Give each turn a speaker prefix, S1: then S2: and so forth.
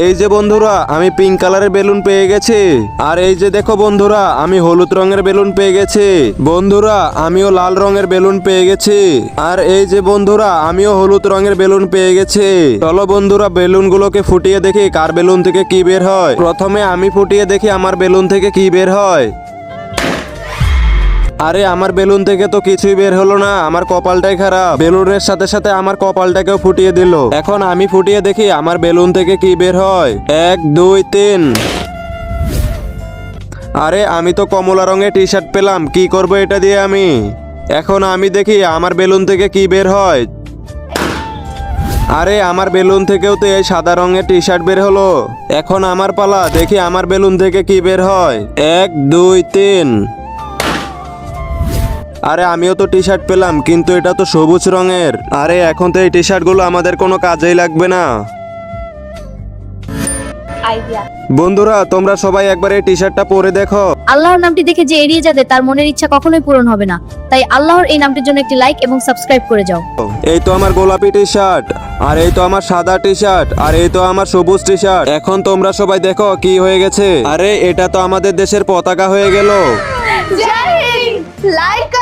S1: এই যে বন্ধুরা আমি পিঙ্ক কালারের বেলুন পেয়ে গেছি। আর এই যে দেখো বন্ধুরা আমি হলুদ রঙের বেলুন পেয়ে গেছি। বন্ধুরা আমিও লাল রঙের বেলুন পেয়ে গেছি। আর এই যে বন্ধুরা আমিও হলুদ রঙের বেলুন পেয়ে গেছি। চলো বন্ধুরা বেলুনগুলোকে ফুটিয়ে দেখি কার বেলুন থেকে কি বের হয়। প্রথমে আমি ফুটিয়ে দেখি আমার বেলুন থেকে কি বের হয়। আরে আমার বেলুন থেকে তো কিছুই বের হলো না, আমার কপালটাই খারাপ। বেলুনের সাথে সাথে আমার কপালটাকেও ফুটিয়ে দিল। এখন আমি ফুটিয়ে দেখি আমার বেলুন থেকে কি বের হয়। 1 2 3। আরে আমি তো কমলা রঙের টি শার্ট পেলাম, কি করব এটা দিয়ে আমি। এখন আমি দেখি আমার বেলুন থেকে কি বের হয়। আরে আমার বেলুন থেকেও তো এই সাদা রঙের টি শার্ট বের হলো। এখন আমার পালা, দেখি আমার বেলুন থেকে কি বের হয়। 1 2 3। আরে আমিও তো টি শার্ট পেলাম, কিন্তু এটা তো সবুজ রঙের। আরে এখন তো এই টি শার্ট গুলো আমাদের কোনো কাজেই লাগবে না।
S2: আইডিয়া।
S1: বন্ধুরা তোমরা সবাই একবার এই টি শার্টটা পরে দেখো।
S2: আল্লাহর নামটি দেখে যে এড়িয়ে যাবে তার মনের ইচ্ছা কখনোই পূরণ হবে না। তাই আল্লাহর এই নামটির জন্য একটি লাইক এবং সাবস্ক্রাইব করে যাও।
S1: এই তো আমার গোলাপি টি শার্ট, আর এই তো আমার সাদা টি শার্ট, আর এই তো আমার সবুজ টি শার্ট। এখন তোমরা সবাই দেখো কি হয়ে গেছে। আরে এটা তো আমাদের দেশের পতাকা হয়ে গেল।
S3: জয় হিন্দ। লাইক